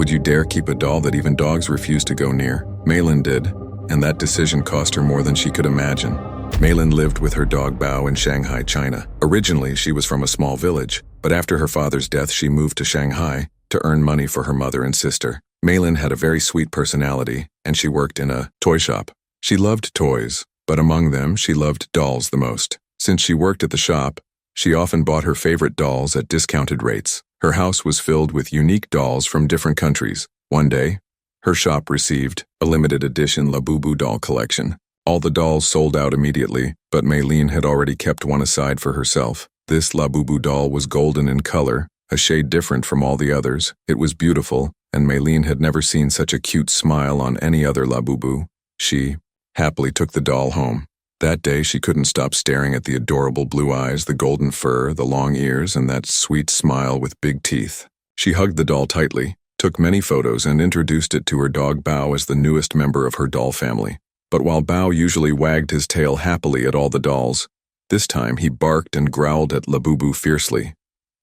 Would you dare keep a doll that even dogs refuse to go near? Maylin did, and that decision cost her more than she could imagine. Maylin lived with her dog Bao in Shanghai, China. Originally, she was from a small village, but after her father's death, she moved to Shanghai to earn money for her mother and sister. Maylin had a very sweet personality, and she worked in a toy shop. She loved toys, but among them, she loved dolls the most. Since she worked at the shop, she often bought her favorite dolls at discounted rates. Her house was filled with unique dolls from different countries. One day, her shop received a limited edition Labubo doll collection. All the dolls sold out immediately, but Maylin had already kept one aside for herself. This Labubo doll was golden in color, a shade different from all the others. It was beautiful, and Maylin had never seen such a cute smile on any other Labubo. She happily took the doll home. That day, she couldn't stop staring at the adorable blue eyes, the golden fur, the long ears, and that sweet smile with big teeth. She hugged the doll tightly, took many photos, and introduced it to her dog Bao as the newest member of her doll family. But while Bao usually wagged his tail happily at all the dolls, this time he barked and growled at Labubo fiercely.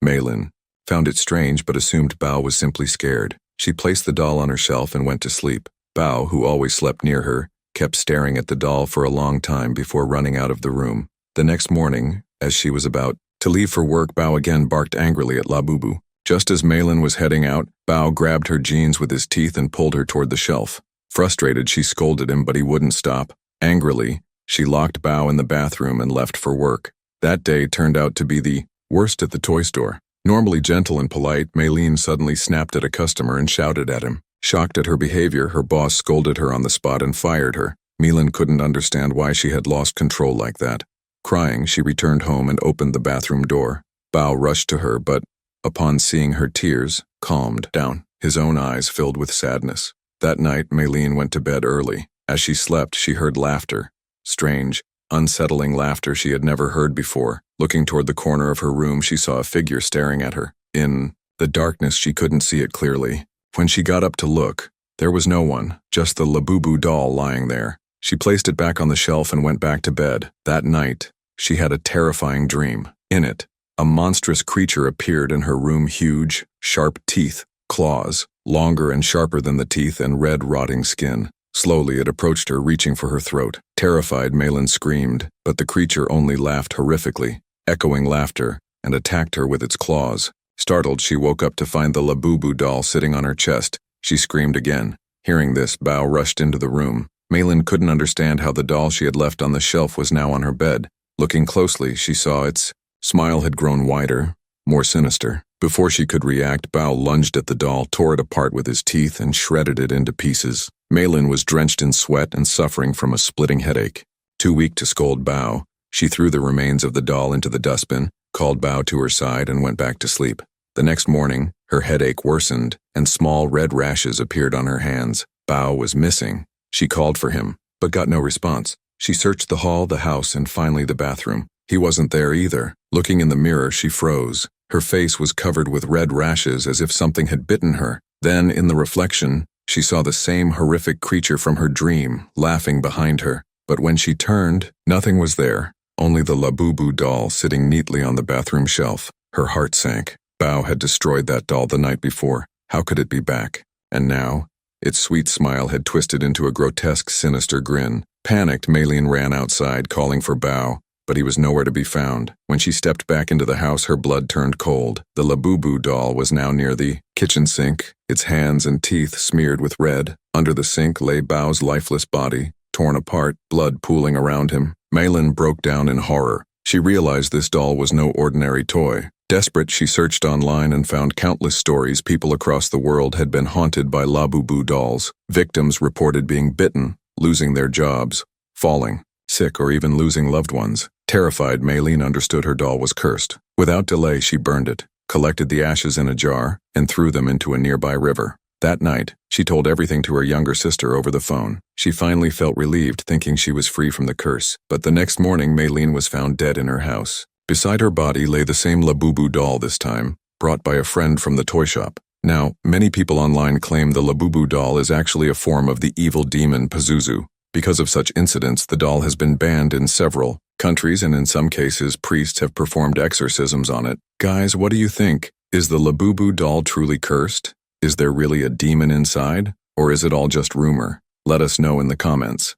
Maylin found it strange but assumed Bao was simply scared. She placed the doll on her shelf and went to sleep. Bao, who always slept near her, kept staring at the doll for a long time before running out of the room. The next morning, as she was about to leave for work, Bao again barked angrily at Labubo. Just as Maylin was heading out, Bao grabbed her jeans with his teeth and pulled her toward the shelf. Frustrated, she scolded him, but he wouldn't stop. Angrily, she locked Bao in the bathroom and left for work. That day turned out to be the worst at the toy store. Normally gentle and polite, Maylin suddenly snapped at a customer and shouted at him. Shocked at her behavior, her boss scolded her on the spot and fired her. Maylin couldn't understand why she had lost control like that. Crying, she returned home and opened the bathroom door. Bao rushed to her, but, upon seeing her tears, calmed down, his own eyes filled with sadness. That night, Maylin went to bed early. As she slept, she heard laughter. Strange, unsettling laughter she had never heard before. Looking toward the corner of her room, she saw a figure staring at her. In the darkness, she couldn't see it clearly. When she got up to look, there was no one, just the Labubo doll lying there. She placed it back on the shelf and went back to bed. That night, she had a terrifying dream. In it, a monstrous creature appeared in her room, huge, sharp teeth, claws, longer and sharper than the teeth, and red, rotting skin. Slowly, it approached her, reaching for her throat. Terrified, Maylin screamed, but the creature only laughed horrifically, echoing laughter, and attacked her with its claws. Startled, she woke up to find the Labubo doll sitting on her chest. She screamed again. Hearing this, Bao rushed into the room. Maylin couldn't understand how the doll she had left on the shelf was now on her bed. Looking closely, she saw its smile had grown wider, more sinister. Before she could react, Bao lunged at the doll, tore it apart with his teeth, and shredded it into pieces. Maylin was drenched in sweat and suffering from a splitting headache. Too weak to scold Bao, she threw the remains of the doll into the dustbin, called Bao to her side, and went back to sleep. The next morning, her headache worsened, and small red rashes appeared on her hands. Bao was missing. She called for him, but got no response. She searched the hall, the house, and finally the bathroom. He wasn't there either. Looking in the mirror, she froze. Her face was covered with red rashes as if something had bitten her. Then, in the reflection, she saw the same horrific creature from her dream, laughing behind her. But when she turned, nothing was there, only the Labubo doll sitting neatly on the bathroom shelf. Her heart sank. Bao had destroyed that doll the night before. How could it be back? And now, its sweet smile had twisted into a grotesque, sinister grin. Panicked, Maylin ran outside, calling for Bao, but he was nowhere to be found. When she stepped back into the house, her blood turned cold. The Labubo doll was now near the kitchen sink, its hands and teeth smeared with red. Under the sink lay Bao's lifeless body, torn apart, blood pooling around him. Maylin broke down in horror. She realized this doll was no ordinary toy. Desperate, she searched online and found countless stories. People across the world had been haunted by Labubo dolls. Victims reported being bitten, losing their jobs, falling sick, or even losing loved ones. Terrified, Maylin understood her doll was cursed. Without delay, she burned it, collected the ashes in a jar, and threw them into a nearby river. That night, she told everything to her younger sister over the phone. She finally felt relieved, thinking she was free from the curse. But the next morning, Maylin was found dead in her house. Beside her body lay the same Labubo doll this time, brought by a friend from the toy shop. Now, many people online claim the Labubo doll is actually a form of the evil demon Pazuzu. Because of such incidents, the doll has been banned in several countries, and in some cases, priests have performed exorcisms on it. Guys, what do you think? Is the Labubo doll truly cursed? Is there really a demon inside, or is it all just rumor? Let us know in the comments.